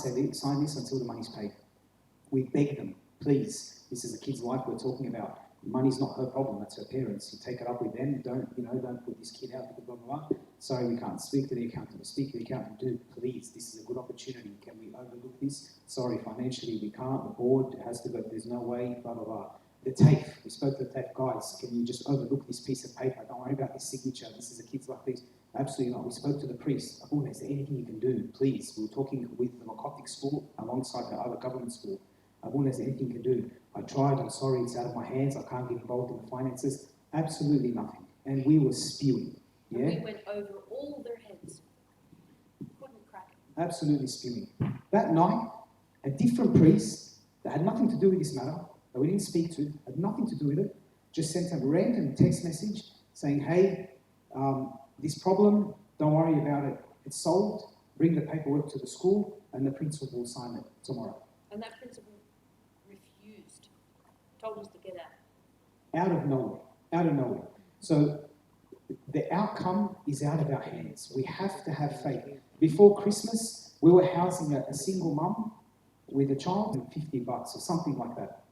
can't sign this until the money's paid. We beg them, please. This is a kid's life we're talking about. Money's not her problem, that's her parents. You take it up with them, don't put this kid out, blah, blah, blah. Sorry, we can't speak to the accountant. We speak to the accountant, do, please, this is a good opportunity. Can we overlook this? Sorry, financially we can't, the board has to go, there's no way, blah, blah, blah. The TAFE, we spoke to the TAFE guys, can you just overlook this piece of paper? Don't worry about this signature, this is a kid's life, please. Absolutely not. We spoke to the priest. Abuna, is there anything you can do? Please. We were talking with the Coptic school alongside the other government school. Abuna, is there anything you can do? I tried, I'm sorry, it's out of my hands, I can't get involved in the finances. Absolutely nothing. And we were spewing. Yeah? And we went over all their heads. Couldn't crack it. Absolutely spewing. That night, a different priest that had nothing to do with this matter, that we didn't speak to, had nothing to do with it, just sent a random text message saying, hey, this problem, don't worry about it, it's solved, bring the paperwork to the school and the principal will sign it tomorrow. And that principal refused, told us to get out. Out of nowhere. So the outcome is out of our hands. We have to have faith. Before Christmas, we were housing a single mum with a child and $50 or something like that.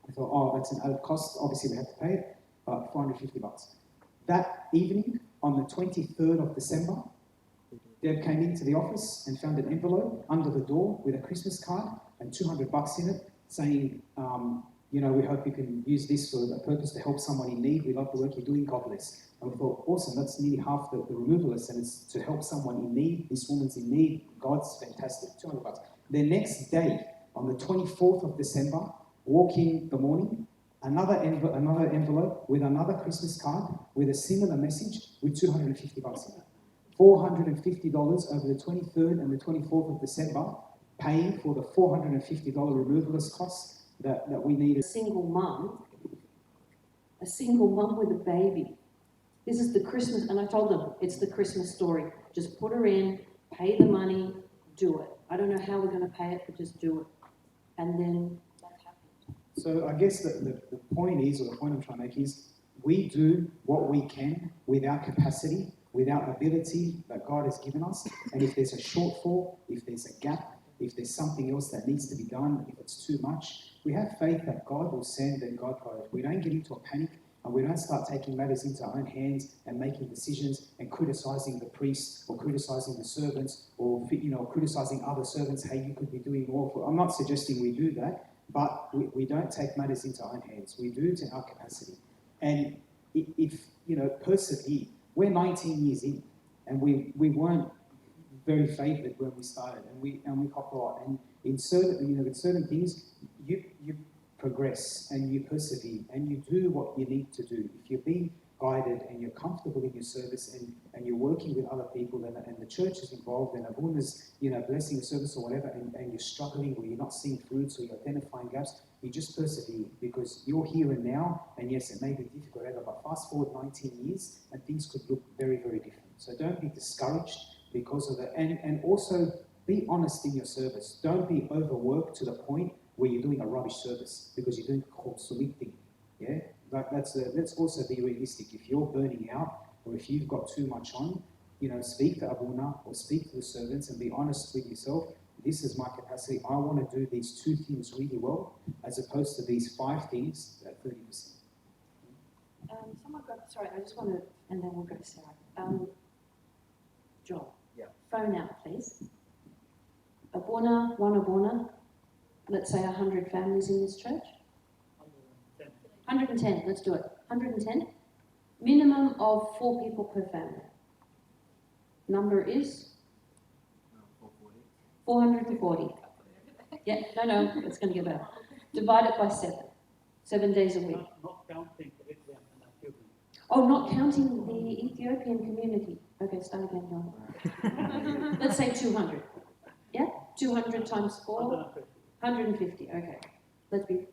I thought, oh, that's an added cost. Obviously, we have to pay it, but $450. That evening, on the 23rd of December, Deb came into the office and found an envelope under the door with a Christmas card and $200 in it, saying, we hope you can use this for a purpose to help someone in need. We love the work you're doing, God bless. And we thought, awesome, that's nearly half the removalists, and it's to help someone in need. This woman's in need. God's fantastic, $200. The next day, on the 24th of December, walk in the morning, another envelope with another Christmas card with a similar message with $250 in it. $450 over the 23rd and the 24th of December, paying for the $450 removalist costs that we needed. A single mum with a baby. This is the Christmas, and I told them, it's the Christmas story. Just put her in, pay the money, do it. I don't know how we're going to pay it, but just do it. And then that happened. So I guess the point is, or the point I'm trying to make is, we do what we can with our capacity, with our ability that God has given us. And if there's a shortfall, if there's a gap, if there's something else that needs to be done, if it's too much, we have faith that God will send and God provides. We don't get into a panic and we don't start taking matters into our own hands and making decisions and criticizing the priests or criticizing the servants or criticizing other servants. Hey, you could be doing more. I'm not suggesting we do that, but we don't take matters into our own hands. We do to our capacity. And if persevere. We're 19 years in, and we weren't very favoured when we started, and we hopped a lot. And in certain, with certain things, you progress and you persevere and you do what you need to do. If you're being guided and you're comfortable in your service and you're working with other people and the church is involved and Abuna's blessing the service or whatever, and you're struggling or you're not seeing fruits or you're identifying gaps, you just persevere because you're here and now, and yes, it may be difficult, but fast forward 19 years and things could look very, very different. So don't be discouraged because of that, and also be honest in your service. Don't be overworked to the point where you're doing a rubbish service because you're doing consuming. Yeah, let's also be realistic. If you're burning out or if you've got too much on, speak to Abuna or speak to the servants and be honest with yourself. This is my capacity. I want to do these 2 things really well, as opposed to these 5 things at 30%. Sorry, I just want to, and then we'll go to Sarah. Joel, yeah. Phone out, please. One Abuna, let's say 100 families in this church. 110, let's do it. 110. Minimum of 4 people per family. Number is? 440. Yeah, no, it's going to get better. Divide it by 7. 7 days a week. Not counting Eritrean and Ethiopian. Oh, not counting the Ethiopian community. Okay, start again, John. Let's say 200. Yeah? 200 times 4? 150. Okay. Let's be...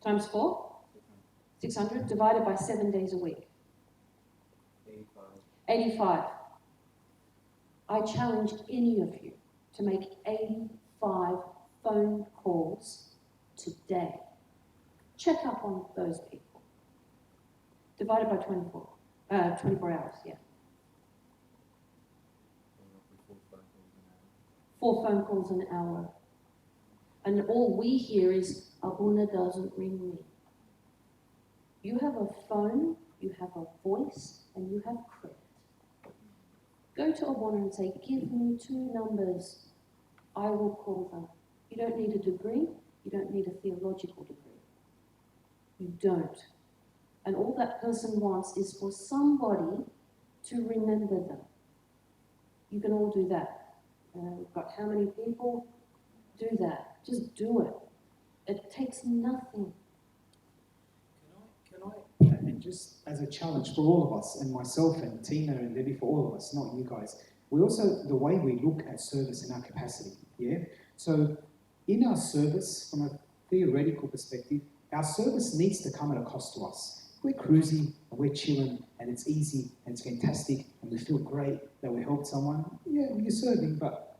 Times 4? 600 divided by 7 days a week. 85. I challenge any of you to make 85 phone calls today. Check up on those people. Divided by 24 hours, yeah. 4 phone calls an hour. And all we hear is, Abuna doesn't ring me. You have a phone, you have a voice, and you have credit. Go to Abuna and say, give me 2 numbers. I will call them. You don't need a degree. You don't need a theological degree. You don't. And all that person wants is for somebody to remember them. You can all do that. We've got how many people? Do that. Just do it. It takes nothing. And just as a challenge for all of us, and myself and Tina and Debbie, for all of us, not you guys, we also, the way we look at service in our capacity, yeah? So in our service, from a theoretical perspective, our service needs to come at a cost to us. We're cruising, and we're chilling, and it's easy, and it's fantastic, and we feel great that we helped someone. Yeah, you're serving, but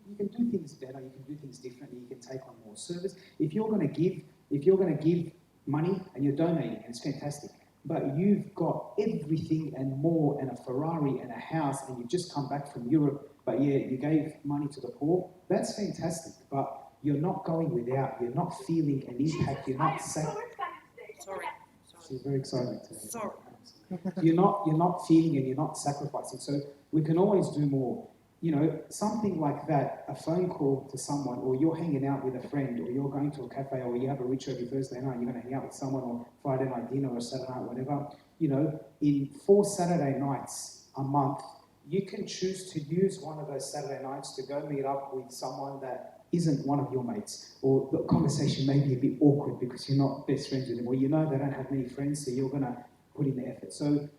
you can do things better, you can do things differently, you can take on more service. If you're going to give money and you're donating, and it's fantastic, but you've got everything and more, and a Ferrari and a house, and you've just come back from Europe, but yeah, you gave money to the poor, that's fantastic, but you're not going without, you're not feeling an impact, you're not Sorry. She's very excited today. Sorry. You're not feeling and you're not sacrificing. So we can always do more. You know, something like that, a phone call to someone, or you're hanging out with a friend, or you're going to a cafe, or you have a rich every Thursday night, you're going to hang out with someone, or Friday night dinner, or Saturday night, whatever. You know, in 4 Saturday nights a month, you can choose to use one of those Saturday nights to go meet up with someone that isn't one of your mates, or the conversation may be a bit awkward because you're not best friends with them, or you know they don't have many friends, so you're going to put in the effort. So,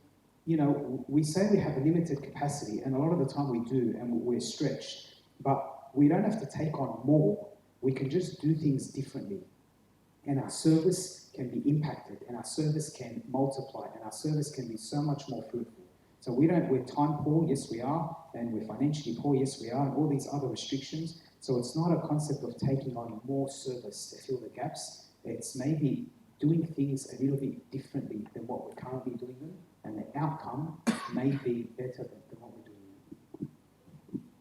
you know, we say we have a limited capacity, and a lot of the time we do, and we're stretched, but we don't have to take on more. We can just do things differently, and our service can be impacted, and our service can multiply, and our service can be so much more fruitful. So we're time poor, yes we are, and we're financially poor, yes we are, and all these other restrictions. So it's not a concept of taking on more service to fill the gaps. It's maybe doing things a little bit differently than what we're currently doing them, and the outcome may be better than what we're doing.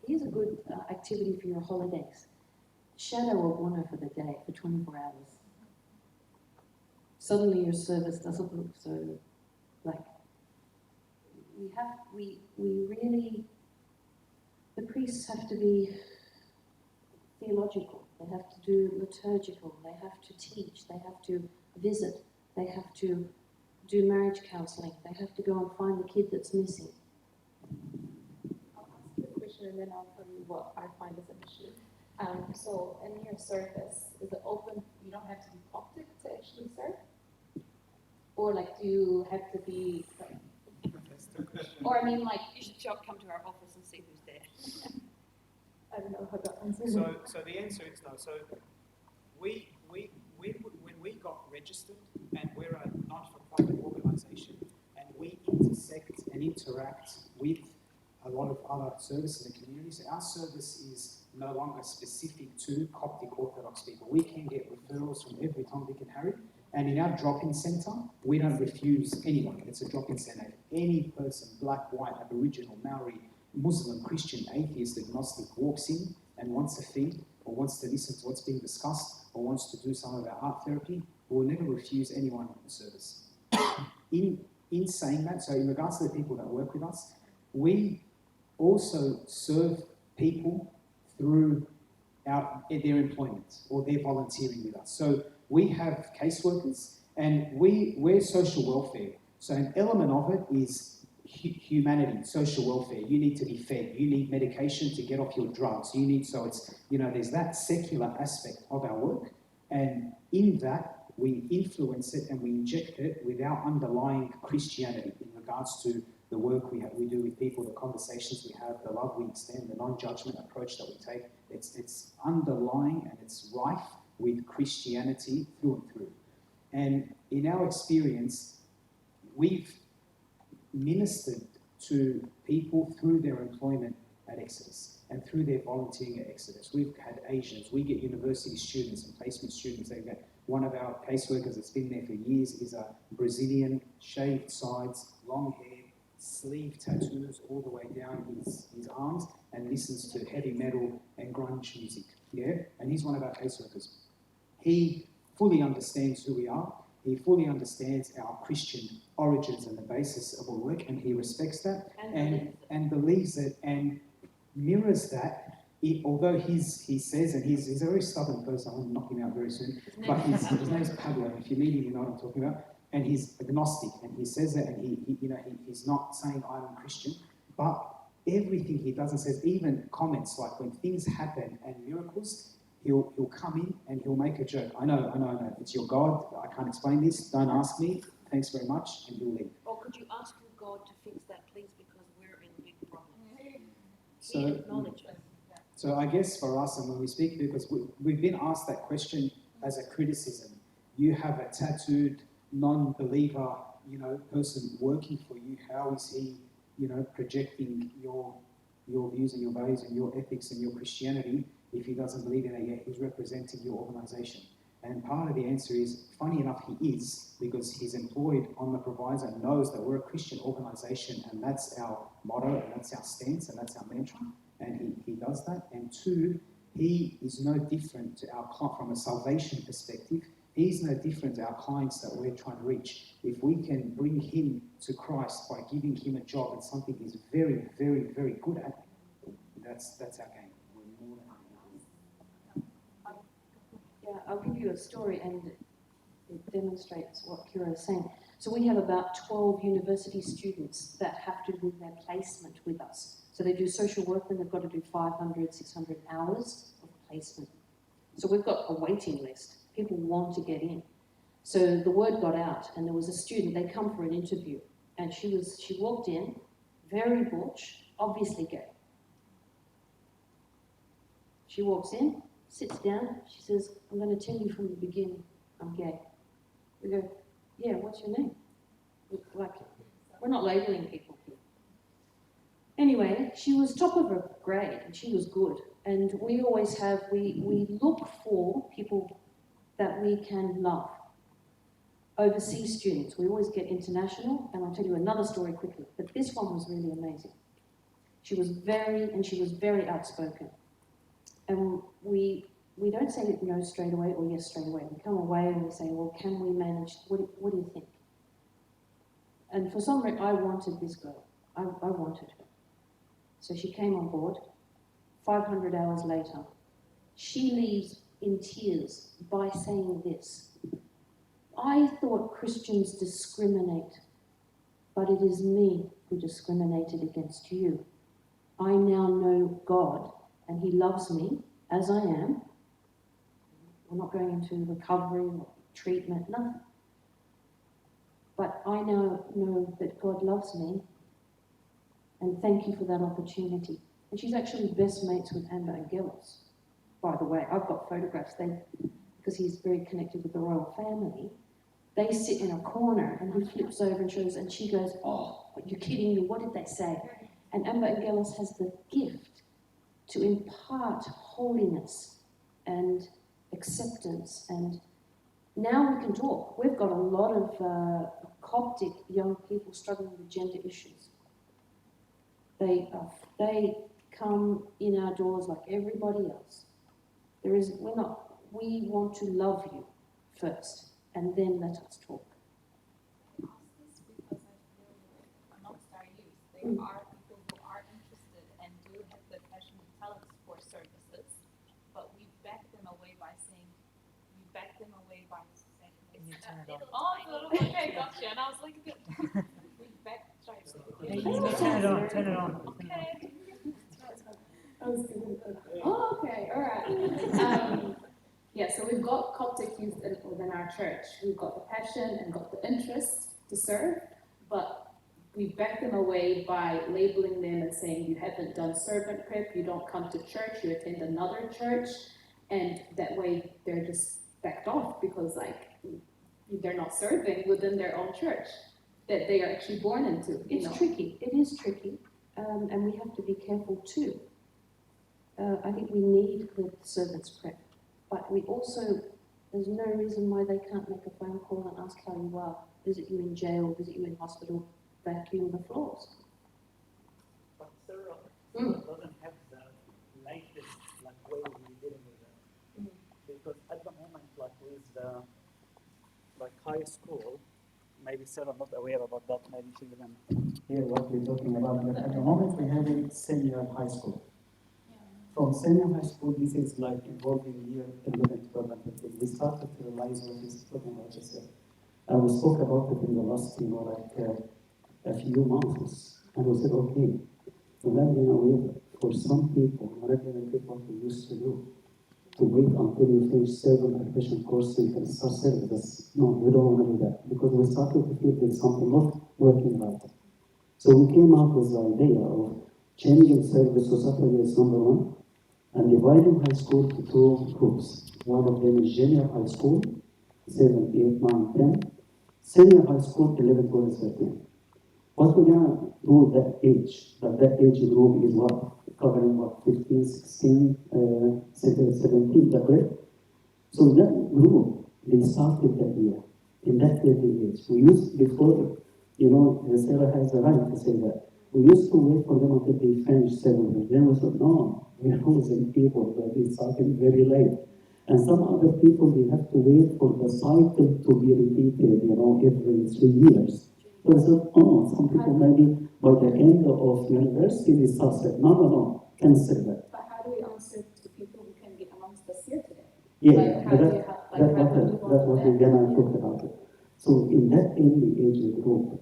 Here's a good activity for your holidays. Shadow Abuna for the day, for 24 hours. Suddenly your service doesn't look so like. We really, the priests have to be theological, they have to do liturgical, they have to teach, they have to visit, they have to do marriage counselling, they have to go and find the kid that's missing. I'll ask you a question and then I'll tell you what I find is an issue. So in your service, is it open, you don't have to be Coptic to actually serve? Or like, do you have to be, or I mean like, You should come to our office and see who's there. I don't know how that answers. So the answer is no. So when we got registered, and we're a not-for-profit organisation, and we intersect and interact with a lot of other services and communities, our service is no longer specific to Coptic Orthodox people. We can get referrals from every Tom, Dick and Harry, and in our drop-in centre, we don't refuse anyone. It's a drop-in centre. Any person, black, white, Aboriginal, Maori, Muslim, Christian, atheist, agnostic, walks in and wants a feed, or wants to listen to what's being discussed, or wants to do some of our art therapy, we'll never refuse anyone the service. In saying that, so in regards to the people that work with us, we also serve people through their employment or their volunteering with us. So we have caseworkers, and we're social welfare. So an element of it is humanity, social welfare. You need to be fed. You need medication to get off your drugs. So it's, there's that secular aspect of our work. And in that, we influence it and we inject it with our underlying Christianity in regards to the work we do with people, the conversations we have, the love we extend, the non-judgment approach that we take. It's underlying and it's rife with Christianity through and through. And in our experience, we've ministered to people through their employment at Exodus and through their volunteering at Exodus. We've had Asians, we get university students and placement students. One of our caseworkers that's been there for years is a Brazilian, shaved sides, long hair, sleeve tattoos all the way down his arms and listens to heavy metal and grunge music. Yeah? And he's one of our caseworkers. He fully understands who we are. He fully understands our Christian origins and the basis of our work, and he respects that and believes it and mirrors that. Although he says, and he's a very stubborn person, I'm going to knock him out very soon, but his name is Pablo. If you meet him, you know what I'm talking about. And he's agnostic, and he says that, and he's not saying I'm a Christian, but everything he does and says, even comments like when things happen and miracles, he'll come in and he'll make a joke. I know, it's your God, I can't explain this, don't ask me, thanks very much, and he'll leave. Or could you ask your God to fix that, please, because we're in a big problem. So, He acknowledges. So I guess for us, and when we speak, because we've been asked that question as a criticism. You have a tattooed, non-believer, person working for you. How is he, projecting your views and your values and your ethics and your Christianity if he doesn't believe in it yet? He's representing your organisation. And part of the answer is, funny enough, he is, because he's employed on the proviso and knows that we're a Christian organisation, and that's our motto, and that's our stance, and that's our mantra. And he does that. And two, he is no different to our client from a salvation perspective. He's no different to our clients that we're trying to reach. If we can bring him to Christ by giving him a job and something he's very, very, very good at, that's our game. We're more than happy. Yeah, I'll give you a story, and it demonstrates what Kira is saying. So we have about 12 university students that have to do their placement with us. So they do social work, and they've got to do 500, 600 hours of placement. So we've got a waiting list. People want to get in. So the word got out, and there was a student, they come for an interview, and she walked in, very butch, obviously gay. She walks in, sits down, she says, I'm going to tell you from the beginning, I'm gay. We go, yeah, what's your name? We're not labelling people here. Anyway, she was top of her grade, and she was good. And we always have, we look for people that we can love. Overseas students, we always get international, and I'll tell you another story quickly, but this one was really amazing. She was very outspoken. And we don't say no straight away or yes straight away. We come away and we say, well, can we manage, what do you think? And for some reason, I wanted this girl. I wanted her. So she came on board. 500 hours later, she leaves in tears by saying this: I thought Christians discriminate, but it is me who discriminated against you. I now know God, and he loves me as I am. We're not going into recovery or treatment, nothing. But I now know that God loves me, and thank you for that opportunity. And she's actually best mates with Amber Angelos. By the way, I've got photographs. Because he's very connected with the royal family, they sit in a corner, and he flips over and shows, and she goes, oh, you're kidding me, what did they say? And Amber Angelos has the gift to impart holiness and acceptance, and now we can talk. We've got a lot of Coptic young people struggling with gender issues. They come in our doors like everybody else. We want to love you first, and then let us talk. I ask this because I feel that amongst our youth, there are people who are interested and do have the passion and talents for services, but we back them away by saying, oh, it's a little okay, gotcha. And I was like, we back, sorry. Turn it on. Okay. Oh, okay, all right. Yeah, so we've got Coptic youth within our church. We've got the passion and got the interest to serve, but we back them away by labeling them and saying you haven't done servant prep, you don't come to church, you attend another church, and that way they're just backed off because they're not serving within their own church that they are actually born into. It's tricky. It is tricky, and we have to be careful too. I think we need the servants prep, but we also, there's no reason why they can't make a phone call and ask how you are, visit you in jail, visit you in hospital. vacuum the floors. But Sarah Mm. doesn't have the latest like way we're dealing with it. Because at the moment, like with the like high school, maybe Sarah not aware about that, maybe she didn't hear what we're talking about, but at the moment we're having senior high school. From senior high school, this is like involving year 11, 12, and 13. We started to realize what he's talking about just there. And we spoke about it in the last, a few months. And we said, okay, we're not going to wait for some people, we're not going to do what we used to do, to wait until you finish several professional courses so you can start service. No, we don't want to do that, because we started to feel there's something not working right. So we came up with the idea of changing service to Saturday is number one, and dividing high school to two groups. One of them is junior high school, 7, 8, 9, 10. Senior high school, 11, 12, 13. What we're gonna do that age, that age group is what? Covering what, 15, 16, 17, that correct? So that group, they started that year, in that 13 age. We used before, Sarah has the right to say that. We used to wait for them until they finished 7. Then we said, no, we are losing people that they started very late. And some other people, they have to wait for the cycle to be repeated, every 3 years. So I said, some people maybe by the end of university, they start saying, no, cancel that. But how do we answer to people who can be amongst us here today? Yeah, Like, how but do you have, like, how do you that's what we're gonna talk about it. So in that early age group,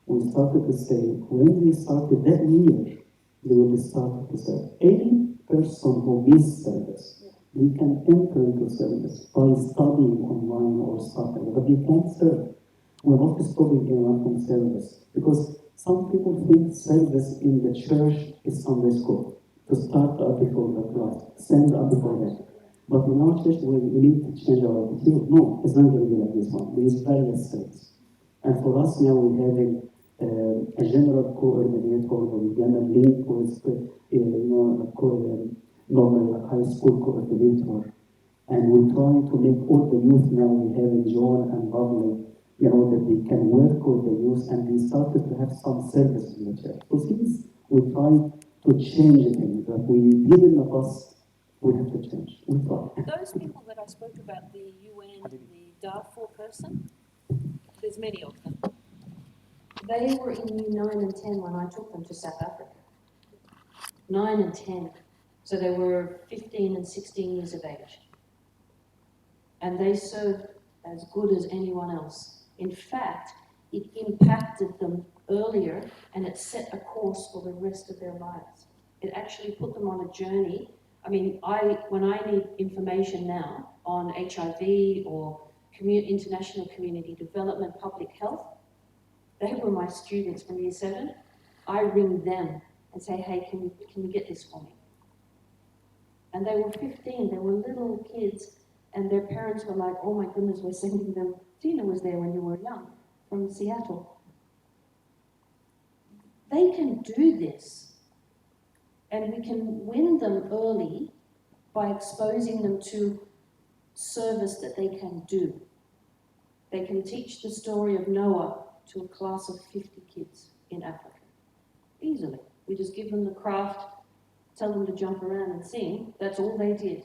we started to say, when they started that year, they will start to say, any person who needs service, they can enter into service by studying online or something, but they can't serve. We're not stopping anyone from service, because some people think service in the church is Sunday school, to start up before the class, stand up before them. But in our church, we need to change our attitude. No, it's not going to be like this one. There is various service. And for us now, we're having a general coordinator that we're going to link with, normal high school coordinator. And we're trying to make all the youth now, we have in John and Bubbly, that they can work with the youth, and they started to have some service in the church. So things we try to change things that we did in the past, we have to change. We try. Those people that I spoke about, the UN, the Darfur person, there's many of them. They were in year 9 and 10 when I took them to South Africa. 9 and 10. So they were 15 and 16 years of age. And they served as good as anyone else. In fact, it impacted them earlier, and it set a course for the rest of their lives. It actually put them on a journey. I mean, when I need information now on HIV or international community development, public health, they were my students from year 7. I ring them and say, hey, can you get this for me? And they were 15, they were little kids, and their parents were like, oh my goodness, we're sending them. Tina was there when you were young, from Seattle. They can do this, and we can win them early by exposing them to service that they can do. They can teach the story of Noah to a class of 50 kids in Africa, easily. We just give them the craft, tell them to jump around and sing. That's all they did.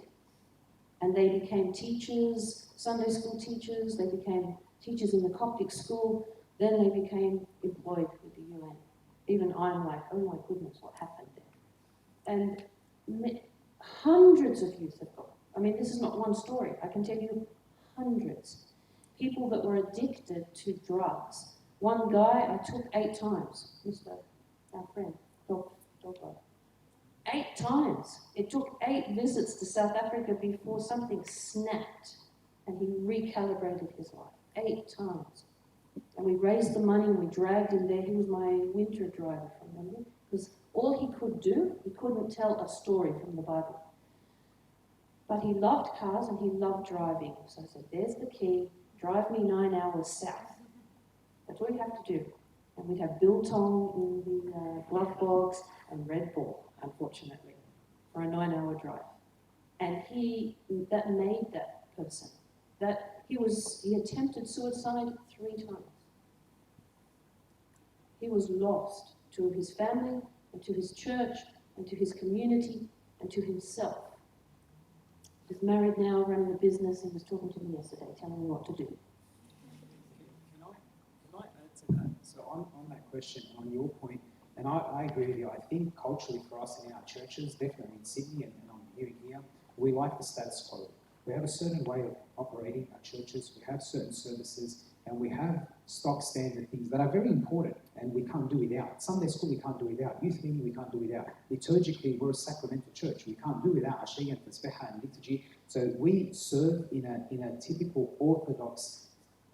And they became teachers, Sunday school teachers, they became teachers in the Coptic school, then they became employed with the UN. Even I'm like, oh my goodness, what happened there? And hundreds of youth have gone. I mean, this is not one story. I can tell you hundreds. People that were addicted to drugs. One guy I took 8 times, Mr. Our friend, Doggo. 8 times. It took 8 visits to South Africa before something snapped and he recalibrated his life. 8 times. And we raised the money and we dragged him there. He was my winter driver from London. Because all he could do, he couldn't tell a story from the Bible. But he loved cars and he loved driving. So I said, there's the key. Drive me 9 hours south. That's all you have to do. And we'd have biltong in the glove box and Red Bull, unfortunately, for a 9-hour drive. And that made that person. He attempted suicide 3 times. He was lost to his family and to his church and to his community and to himself. He's married now, running a business, and was talking to me yesterday, telling me what to do. Can I answer that? So on that question, on your point, and I agree with you. I think culturally for us in our churches, definitely in Sydney and I'm hearing here, we like the status quo. We have a certain way of operating our churches. We have certain services, and we have stock standard things that are very important, and we can't do without. Sunday school we can't do without. Youth meeting we can't do without. Liturgically, we're a sacramental church. We can't do without Ashia and Tasbeha and liturgy. So we serve in a typical Orthodox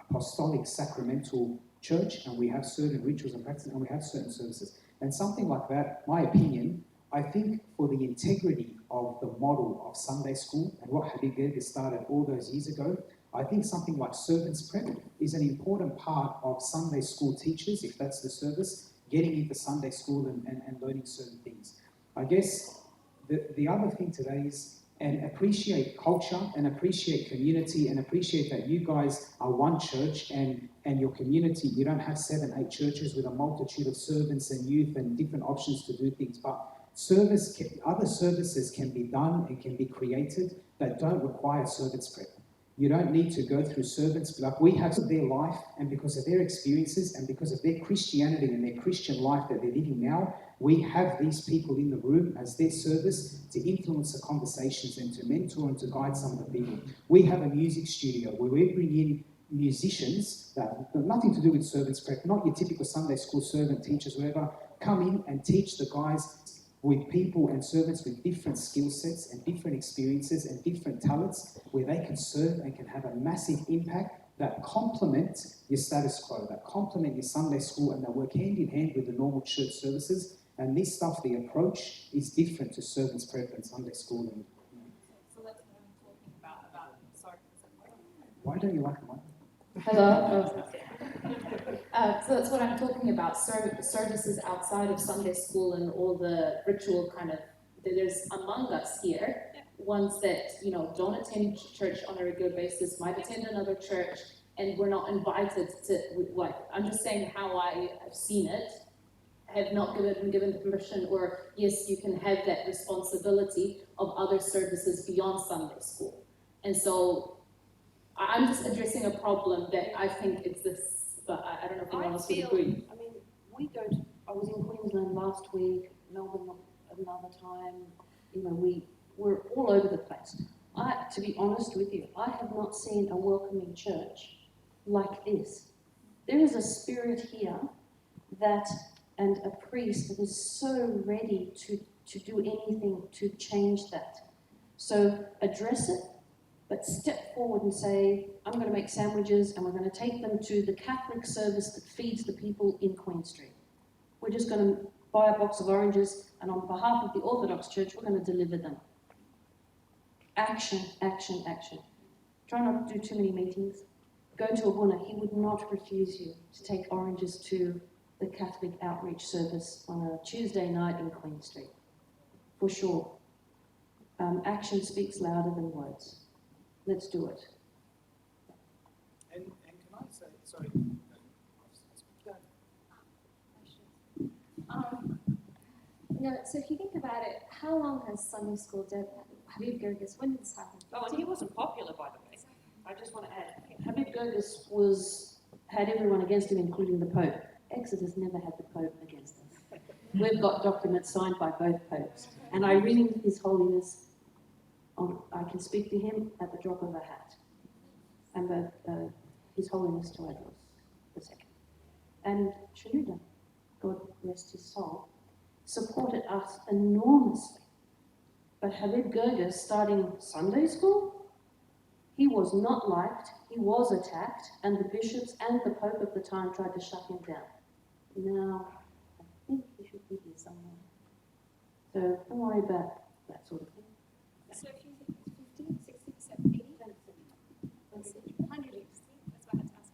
apostolic sacramental church, and we have certain rituals and practices, and we have certain services. And something like that, my opinion, I think for the integrity of the model of Sunday school and what Habib Gerges started all those years ago, I think something like servants prep is an important part of Sunday school teachers, if that's the service, getting into Sunday school and learning certain things. I guess the other thing today is, and appreciate culture and appreciate community and appreciate that you guys are one church and your community, you don't have 7, 8 churches with a multitude of servants and youth and different options to do things, but other services can be done and can be created that don't require servants prep. You don't need to go through servants, like we have their life and because of their experiences and because of their Christianity and their Christian life that they're living now, we have these people in the room as their service to influence the conversations and to mentor and to guide some of the people. We have a music studio where we bring in musicians that have nothing to do with servants prep, not your typical Sunday school servant teachers, whatever, come in and teach the guys with people and servants with different skill sets and different experiences and different talents where they can serve and can have a massive impact that complement your status quo, that complement your Sunday school and that work hand in hand with the normal church services. And this stuff, the approach is different to servants prep and Sunday school. And, So that's what I'm talking about, sorry. why don't you like the mic? Hello. So that's what I'm talking about, services outside of Sunday school and all the ritual kind of, there's among us here, ones that, don't attend church on a regular basis, might attend another church, and we're not invited to, I'm just saying how I have seen it, have not been given the permission, or yes, you can have that responsibility of other services beyond Sunday school. And so I'm just addressing a problem that I think it's this, but I don't know if anyone else would agree. I mean, I was in Queensland last week, Melbourne another time, we're all over the place. To be honest with you, I have not seen a welcoming church like this. There is a spirit here and a priest that is so ready to do anything to change that. So address it, but step forward and say, I'm going to make sandwiches and we're going to take them to the Catholic service that feeds the people in Queen Street. We're just going to buy a box of oranges and on behalf of the Orthodox Church, we're going to deliver them. Action, action, action. Try not to do too many meetings. Go to Abuna. He would not refuse you to take oranges to the Catholic outreach service on a Tuesday night in Queen Street. For sure. Action speaks louder than words. Let's do it. And can I say, sorry. So if you think about it, how long has Sunday school done? Habib Gerges, when did this happen? Oh, and he wasn't popular, by the way. I just want to add, Habib Gerges had everyone against him, including the Pope. Exodus never had the Pope against us. We've got documents signed by both popes. And I ring His Holiness, I can speak to him at the drop of a hat. And His Holiness Tawadros II. And Shenouda, God rest his soul, supported us enormously. But Habib Gerges, starting Sunday school, he was not liked, he was attacked, and the bishops and the Pope at the time tried to shut him down. Now, I think he should be here somewhere. So don't worry about that sort of thing. So if you think 50, 60, 70, 80, 100 years, that's what I had to ask.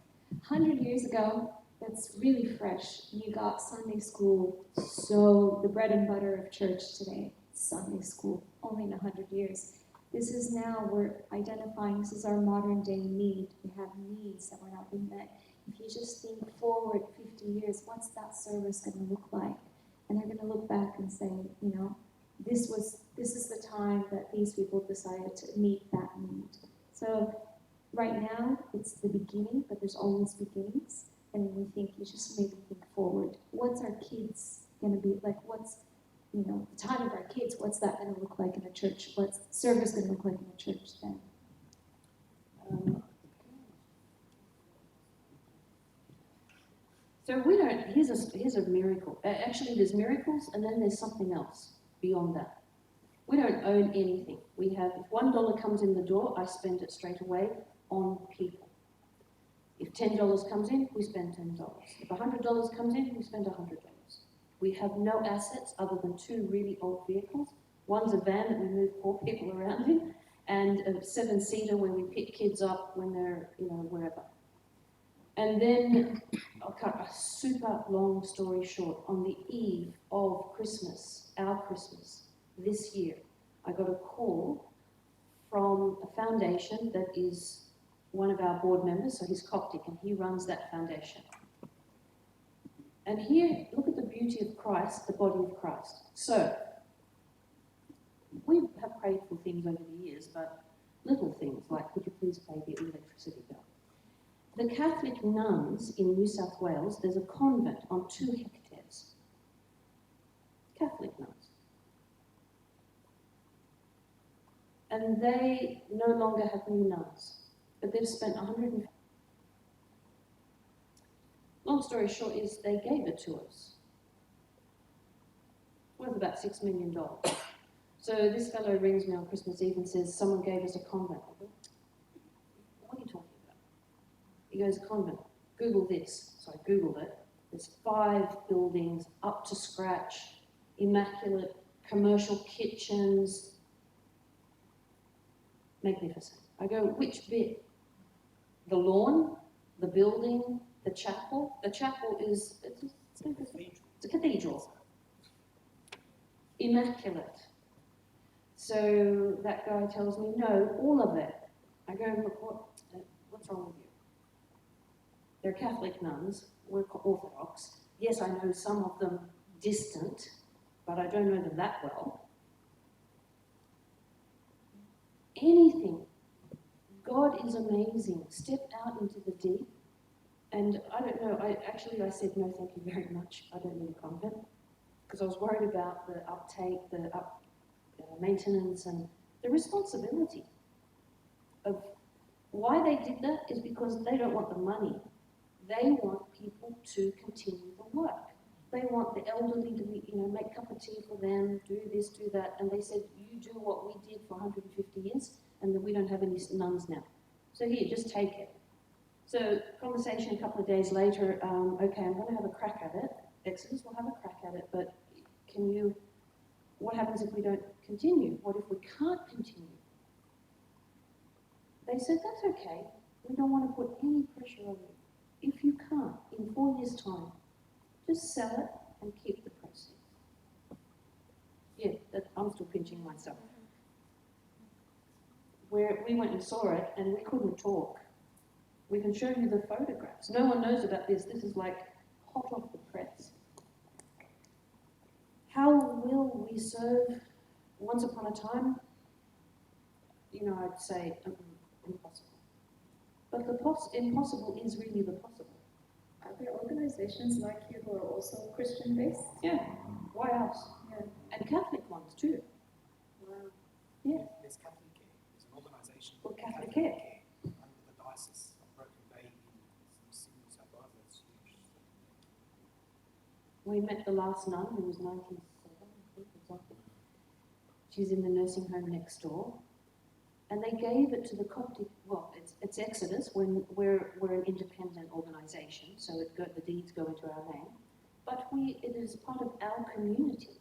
100 years ago, that's really fresh. You got Sunday school, so the bread and butter of church today, Sunday school, only in 100 years. This is now, we're identifying, this is our modern day need. We have needs that were not being met. if you just think forward 50 years, what's that service going to look like? And they're going to look back and say, you know, this is the time that these people decided to meet that need. So right now, it's the beginning, but there's always beginnings. And we think, you just maybe think forward. What's our kids going to be like? What's, you know, the time of our kids, what's that going to look like in a church? What's service going to look like in a church then? So we don't, here's a miracle. Actually, there's miracles and then there's something else beyond that. We don't own anything. We have, if $1 comes in the door, I spend it straight away on people. If $10 comes in, we spend $10. If $100 comes in, we spend $100. We have no assets other than 2 really old vehicles. One's a van that we move poor people around in, and a 7-seater where we pick kids up when they're, you know, wherever. And then, I'll cut a super long story short. On the eve of Christmas, our Christmas, this year, I got a call from a foundation that is one of our board members, so he's Coptic, and he runs that foundation. And here, look at the beauty of Christ, the body of Christ. So, we have prayed for things over the years, but little things like, could you please pay the electricity bill? The Catholic nuns in New South Wales, there's a convent on 2 hectares. Catholic nuns. And they no longer have new nuns, but they've spent Long story short is they gave it to us. Worth about $6 million. So this fellow rings me on Christmas Eve and says, someone gave us a convent. I go, what are you talking about? He goes, a convent. Google this. So I Googled it. There's 5 buildings up to scratch, immaculate, commercial kitchens. Magnificent. I go, which bit? The lawn, the building, the chapel? The chapel is, it's a cathedral. Immaculate. So that guy tells me, no, all of it. I go, look, what's wrong with you? They're Catholic nuns, we're Orthodox. Yes, I know some of them distant, but I don't know them that well. Anything. God is amazing. Step out into the deep. And I don't know, I said, no, thank you very much. I don't need a convent. Because I was worried about the uptake, the maintenance and the responsibility of why they did that is because they don't want the money. They want people to continue the work. They want the elderly to be, make a cup of tea for them, do this, do that. And they said, you do what we did for 150 years and then we don't have any nuns now. So here, just take it. So conversation a couple of days later, okay, I'm going to have a crack at it. Exodus will have a crack at it, but what happens if we don't continue? What if we can't continue? They said, that's okay. We don't want to put any pressure on you. If you can't, in 4 years' time, just sell it and keep the proceeds. Yeah, I'm still pinching myself. Where we went and saw it and we couldn't talk. We can show you the photographs. No one knows about this. This is like hot off the press. How will we serve once upon a time? I'd say impossible. But the impossible is really the possible. Are there organizations like you who are also Christian-based? Yeah. Why else? Yeah. And Catholic ones too. Wow. Yeah. There's Catholic Care. There's an organisation Called Catholic Care. under the Diocese of Broken Bay in New South Wales. That's huge. We met the last nun who was 97, I think, or something. She's in the nursing home next door. And they gave it to the Coptic, it's Exodus, when we're an independent organisation, so the deeds go into our name. But it is part of our community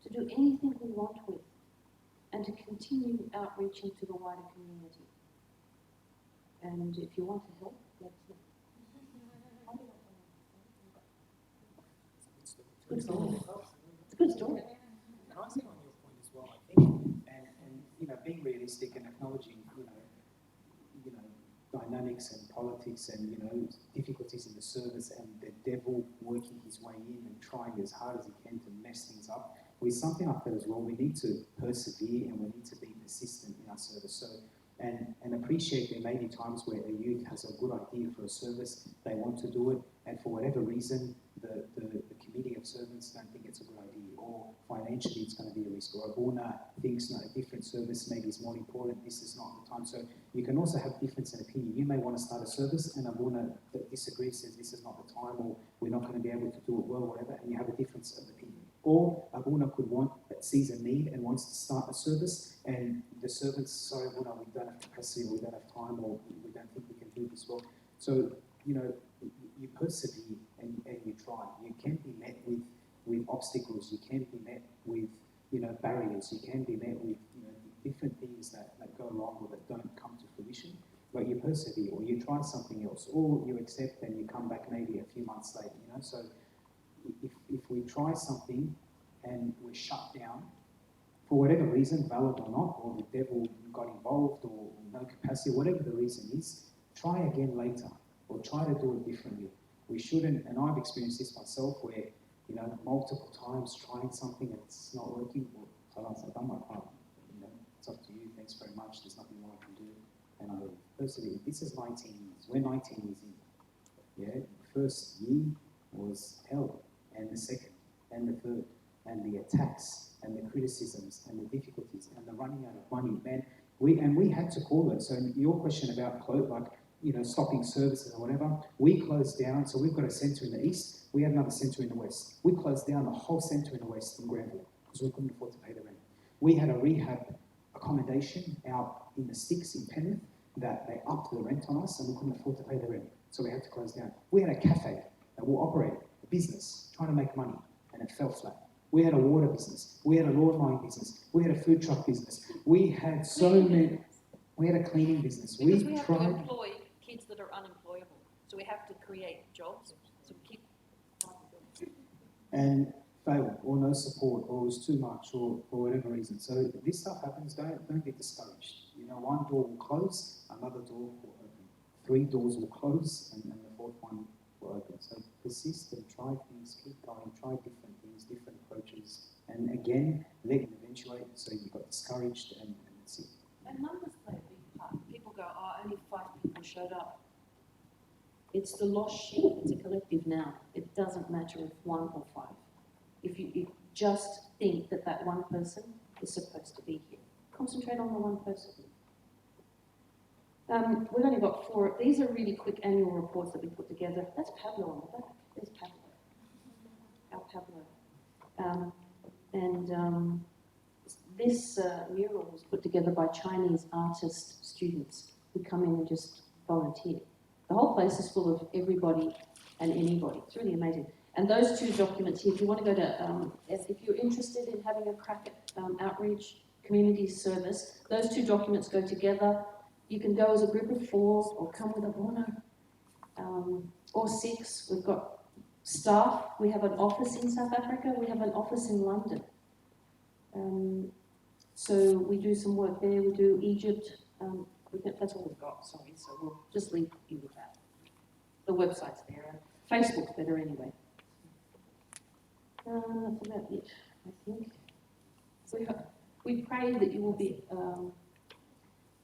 to do anything we want with and to continue outreaching to the wider community. And if you want to help, let us know. It's a good story. It's a good story. And I think on your point as well, I think, and being realistic and acknowledging, dynamics and politics and, you know, difficulties in the service and the devil working his way in and trying as hard as he can to mess things up. With something like that as well, we need to persevere and we need to be persistent in our service. So, and appreciate there may be times where a youth has a good idea for a service, they want to do it, and for whatever reason, the committee of servants don't think it's a good idea, or financially it's going to be a risk, or Abuna thinks no, a different service maybe is more important, this is not the time. So you can also have difference in opinion. You may want to start a service and Abuna disagrees, says this is not the time, or we're not going to be able to do it well, whatever, and you have a difference of opinion. Or Abuna could sees a need and wants to start a service, and the servants, sorry Abuna, we don't have capacity, or we don't have time, or we don't think we can do this well. So, you know, you persevere and you try. You can be met with obstacles, you can be met with, you know, barriers, you can be met with, you know, different things that go wrong or that don't come to fruition, but you persevere, or you try something else, or you accept and you come back maybe a few months later, you know. So if we try something and we're shut down, for whatever reason, valid or not, or the devil got involved, or no capacity, whatever the reason is, try again later, or try to do it differently. We shouldn't, and I've experienced this myself, where, you know, multiple times trying something and it's not working, well, I've done my part, you know, it's up to you, thanks very much, there's nothing more I can do, and I persevere. This is 19 years, we're 19 years in, yeah, the first year was hell, and the second, and the third, and the attacks, and the criticisms, and the difficulties, and the running out of money, man, we had to call it. So your question about you know, stopping services or whatever, we closed down. So we've got a centre in the east, we had another centre in the west. We closed down the whole centre in the west in Granville because we couldn't afford to pay the rent. We had a rehab accommodation out in the sticks in Penrith that they upped the rent on us and we couldn't afford to pay the rent. So we had to close down. We had a cafe that will operate, a business, trying to make money, and it fell flat. We had a water business, we had a lawn mowing business, we had a food truck business, we had so many, we had a cleaning business. Because we have to employ kids that are unemployable, so we have to create jobs, so we keep. And failed, or no support, or it was too much, or for whatever reason. So this stuff happens, don't get discouraged. You know, one door will close, another door will open. 3 doors will close, and the 4th one will open. So persist and try things, keep going, try different things, different approaches, and again, let it eventuate, so you got discouraged, and that's it. And numbers play a big part. People go, oh, only 5 people showed up. It's the lost sheep, it's a collective now. It doesn't matter if 1 or 5. If you just think that that one person is supposed to be here, concentrate on the one person. We've only got 4. These are really quick annual reports that we put together. That's Pablo on the back. There's Pablo. Our Pablo. This mural was put together by Chinese artist students who come in and just volunteer. The whole place is full of everybody and anybody. It's really amazing. And those 2 documents here, if you want to go to, if you're interested in having a crack at outreach, community service, those 2 documents go together. You can go as a group of 4 or come with a Abuna, or 6. We've got staff. We have an office in South Africa. We have an office in London. So we do some work there. We do Egypt. That's all we've got, sorry. So we'll just leave you with that. The website's there. Facebook's better anyway. That's about it, I think. So we pray that you will be,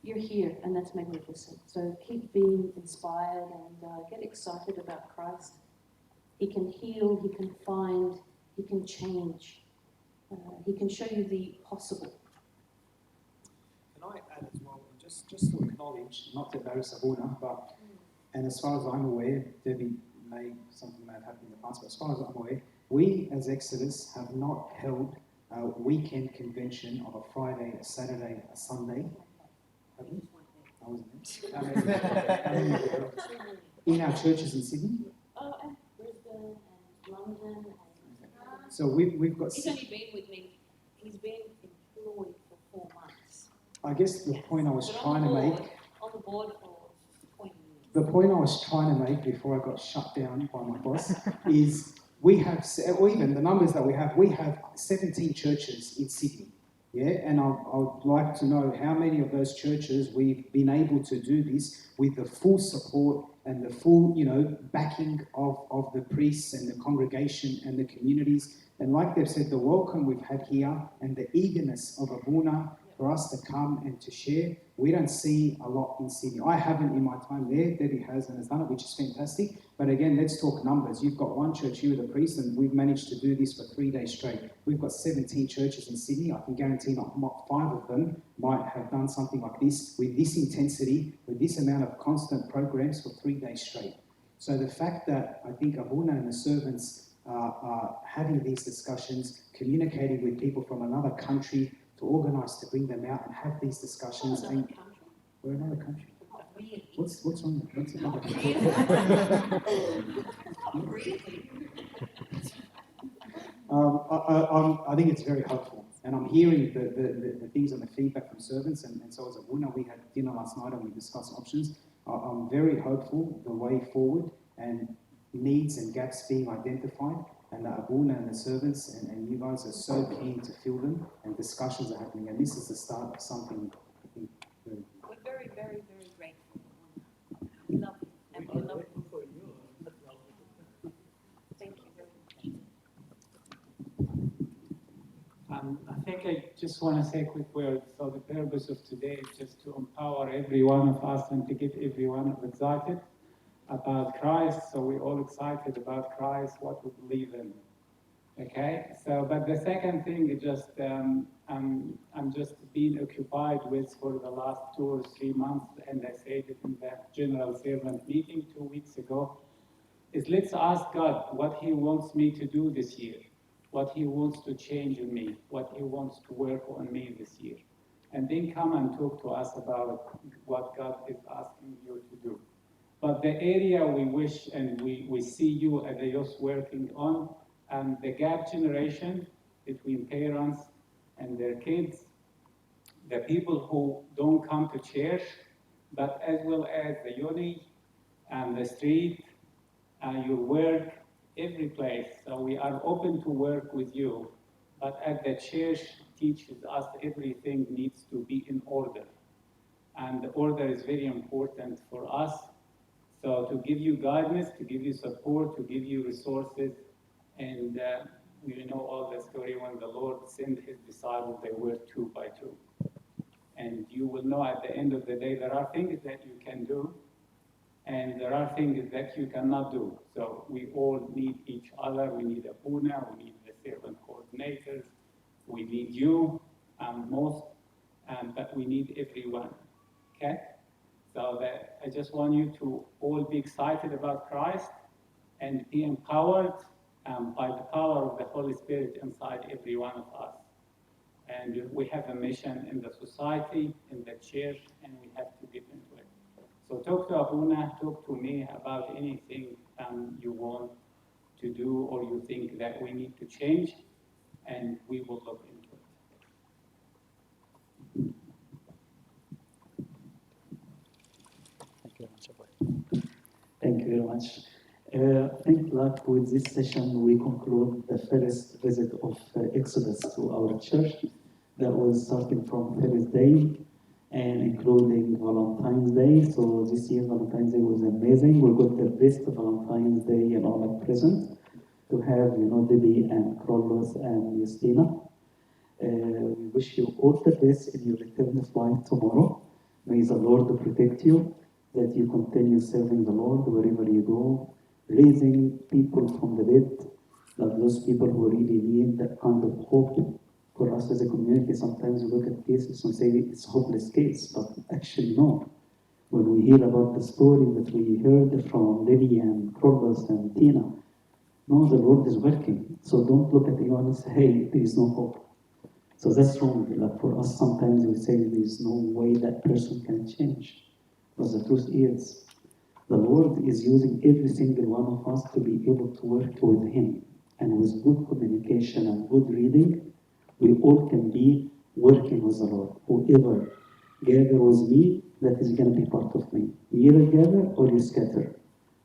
you're here, and that's magnificent. So keep being inspired and get excited about Christ. He can heal, he can find, he can change. He can show you the possible. Can I add as well, just to acknowledge, not to embarrass Abuna, but, and as far as I'm aware, something may have happened in the past, but as far as I'm aware, we as Exodus have not held a weekend convention of a Friday, a Saturday, a Sunday. Have we? I wasn't there. In our churches in Sydney. Oh, and Brisbane and London. So we've got. He's only been with me. He's been employed for 4 months. I guess the point I was trying to make. On the board for 20 years. The point I was trying to make before I got shut down by my boss is we have, or even the numbers that we have 17 churches in Sydney. Yeah, and I'd like to know how many of those churches we've been able to do this with the full support and the full, backing of the priests and the congregation and the communities. And like they've said, the welcome we've had here and the eagerness of Abuna for us to come and to share, we don't see a lot in Sydney. I haven't in my time there. Debbie has and has done it, which is fantastic. But again, let's talk numbers. You've got one church here with a priest, and we've managed to do this for 3 days straight. We've got 17 churches in Sydney. I can guarantee not 5 of them might have done something like this with this intensity, with this amount of constant programs for 3 days straight. So the fact that I think Abuna and the servants are having these discussions, communicating with people from another country to organise to bring them out and have these discussions. Another country. We're another country. Not really. What's wrong? What's another Not country? really. I think it's very hopeful, and I'm hearing the things and the feedback from servants, and so as Abuna, we had dinner last night and we discussed options. I'm very hopeful the way forward and needs and gaps being identified, and that Abuna and the servants and you guys are so keen to fill them, and discussions are happening, and this is the start of something, I think, very We're very, very, very grateful. We love you. And we love you. Thank you very much. I think I just want to say a quick word. So the purpose of today is just to empower every one of us and to get everyone excited about Christ. So we're all excited about Christ, what we believe in. Okay. So, but the second thing is just I'm just being occupied with for the last 2 or 3 months, and I said it in the General Servant meeting 2 weeks ago. Is let's ask God what He wants me to do this year, what He wants to change in me, what He wants to work on me this year. And then come and talk to us about what God is asking you to do. But the area we wish and we see you at the youth working on, the gap generation between parents and their kids, the people who don't come to church, but as well as the uni and the street, your work, every place. So we are open to work with you, but at the church teaches us everything needs to be in order. And the order is very important for us. So to give you guidance, to give you support, to give you resources, and you know all the story when the Lord sent His disciples, they were 2 by 2. And you will know at the end of the day, there are things that you can do, and there are things that you cannot do. So we all need each other. We need Abuna, we need the servant coordinators, we need you most, but we need everyone, okay? So that I just want you to all be excited about Christ and be empowered by the power of the Holy Spirit inside every one of us. And we have a mission in the society, in the church, and we have to get into it. So talk to Abuna, talk to me about anything you want to do or you think that we need to change, and we will look into it. Thank you very much. I think like with this session, we conclude the first visit of Exodus to our church. That was starting from Thursday and including Valentine's Day. So this year Valentine's Day was amazing. We got the best Valentine's Day, like present to have, Debbie and Carlos and Justina. We wish you all the best in your return flight tomorrow. May the Lord protect you, that you continue serving the Lord wherever you go, raising people from the dead, like those people who really need that kind of hope. For us as a community, sometimes we look at cases and say it's a hopeless case, but actually no. When we hear about the story that we heard from Debbie and Carlos and Tina, no, the Lord is working. So don't look at anyone and say, hey, there is no hope. So that's wrong. Like for us, sometimes we say there is no way that person can change. But the truth is, the Lord is using every single one of us to be able to work with Him. And with good communication and good reading, we all can be working with the Lord. Whoever gather with me, that is going to be part of me. You either gather or you scatter.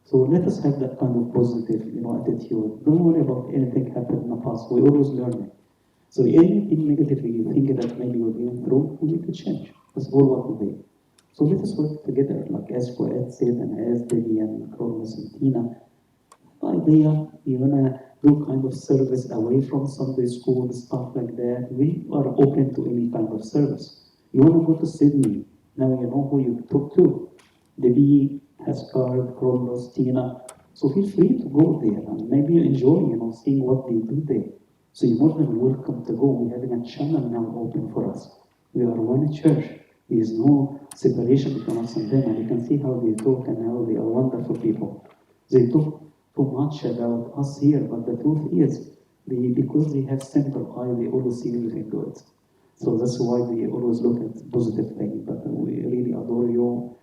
So let us have that kind of positive, attitude. Don't worry about anything happened in the past. We're always learning. So anything negative you think that maybe you're going through, we need to change. That's all what we do. So let us work together, like as Fuad said, and as Debbie and Carlos and Tina. The idea, you wanna do kind of service away from Sunday school, stuff like that. We are open to any kind of service. You wanna go to Sydney, now you know who you talk to. Debbie, Haskard, Carlos, Tina. So feel free to go there and maybe you enjoy, seeing what they do there. So you're more than welcome to go. We're having a channel now open for us. We are one church. There is no separation between us and them, and you can see how they talk and how they are wonderful people. They talk too much about us here, but the truth is, because they have simple eye, they always see everything good. So that's why we always look at positive things. But we really adore you,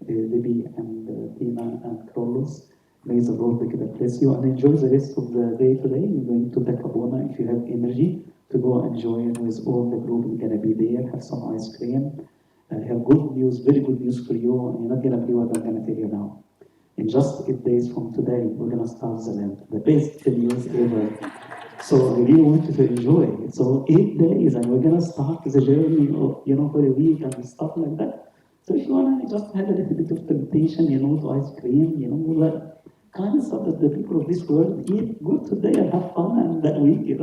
Debbie and Tina and Carlos. May the Lord bless you and enjoy the rest of the day today. We're going to Takabona if you have energy to go enjoy it with all the group. We're gonna be there, have some ice cream. I have good news, very good news for you, and you're not gonna believe what I'm gonna tell you now. In just 8 days from today, we're gonna start the land, the best news ever. So I really want you to enjoy it. So 8 days, and we're gonna start the journey of, for a week and stuff like that. So if you wanna just have a little bit of temptation, to ice cream, all that kind of stuff that the people of this world eat good today and have fun and that week,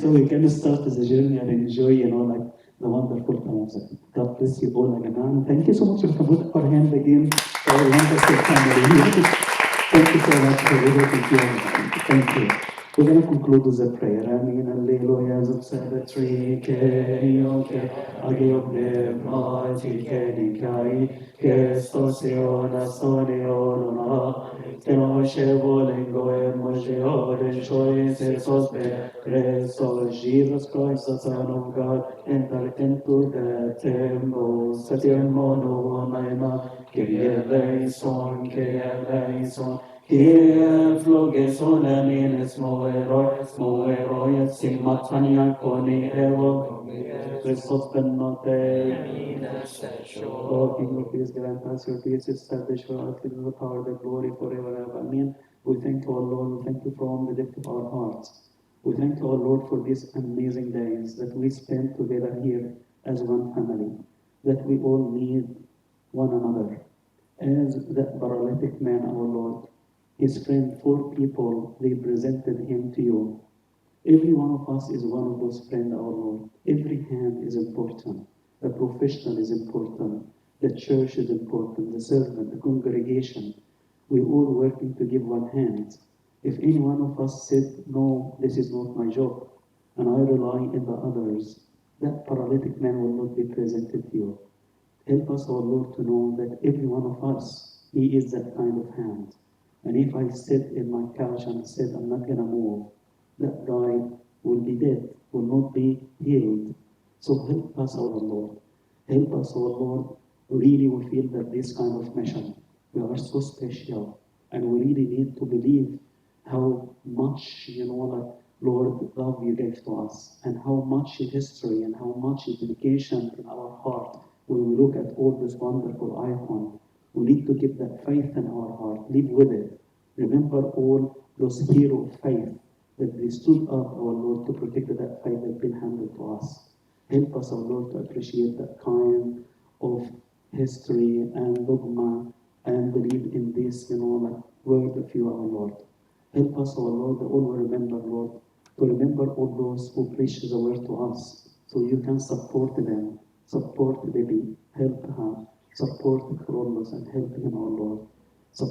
So we can start the journey and enjoy, like the wonderful times. God bless you all again. And thank you so much for putting our hand again for our wonderful family. Thank you so much for everything. Thank you. We're going to conclude with a prayer. Amen. Alleluia. Zubsabatri ke yoke agioble mati ke dikai ke stosiona soniona ke moshe volengo e moshe ore shoy se sospe Christ, Jesus Christ, the Son of God, entered into the temple. Satian mono naima, Kyrie eleison, Kyrie eleison. Kyrie flogeson amines moeroi, simatania coni evo, Christos benote. O King of peace, grant us your peace, establish for us the power, the glory forever. Amen. We thank you, O Lord, we thank you from the depth of our hearts. We thank you, O Lord, for these amazing days that we spend together here as one family, that we all need one another. As that paralytic man, our Lord, his friend, 4 people, they presented him to you. Every one of us is one of those friends, our Lord. Every hand is important. The professional is important. The church is important. The servant, the congregation. We're all working to give one hand. If any one of us said, no, this is not my job, and I rely on the others, that paralytic man will not be presented to you. Help us, O Lord, to know that every one of us, he is that kind of hand. And if I sit in my couch and said, I'm not going to move, that guy will be dead, will not be healed. So help us, O Lord. Help us, O Lord. Really, we feel that this kind of mission, we are so special, and we really need to believe how much, Lord, love you gave to us, and how much history and how much dedication in our heart when we look at all this wonderful icon. We need to keep that faith in our heart, live with it. Remember all those heroes of faith that they stood up, our Lord, to protect that faith that has been handed to us. Help us, our Lord, to appreciate that kind of history and dogma and believe in this, word of you, our Lord. Help us, our Lord, to all remember, Lord, to remember all those who preach the word to us, so you can support them, support Debbie, help her, support Carlos, and help him, our Lord. Support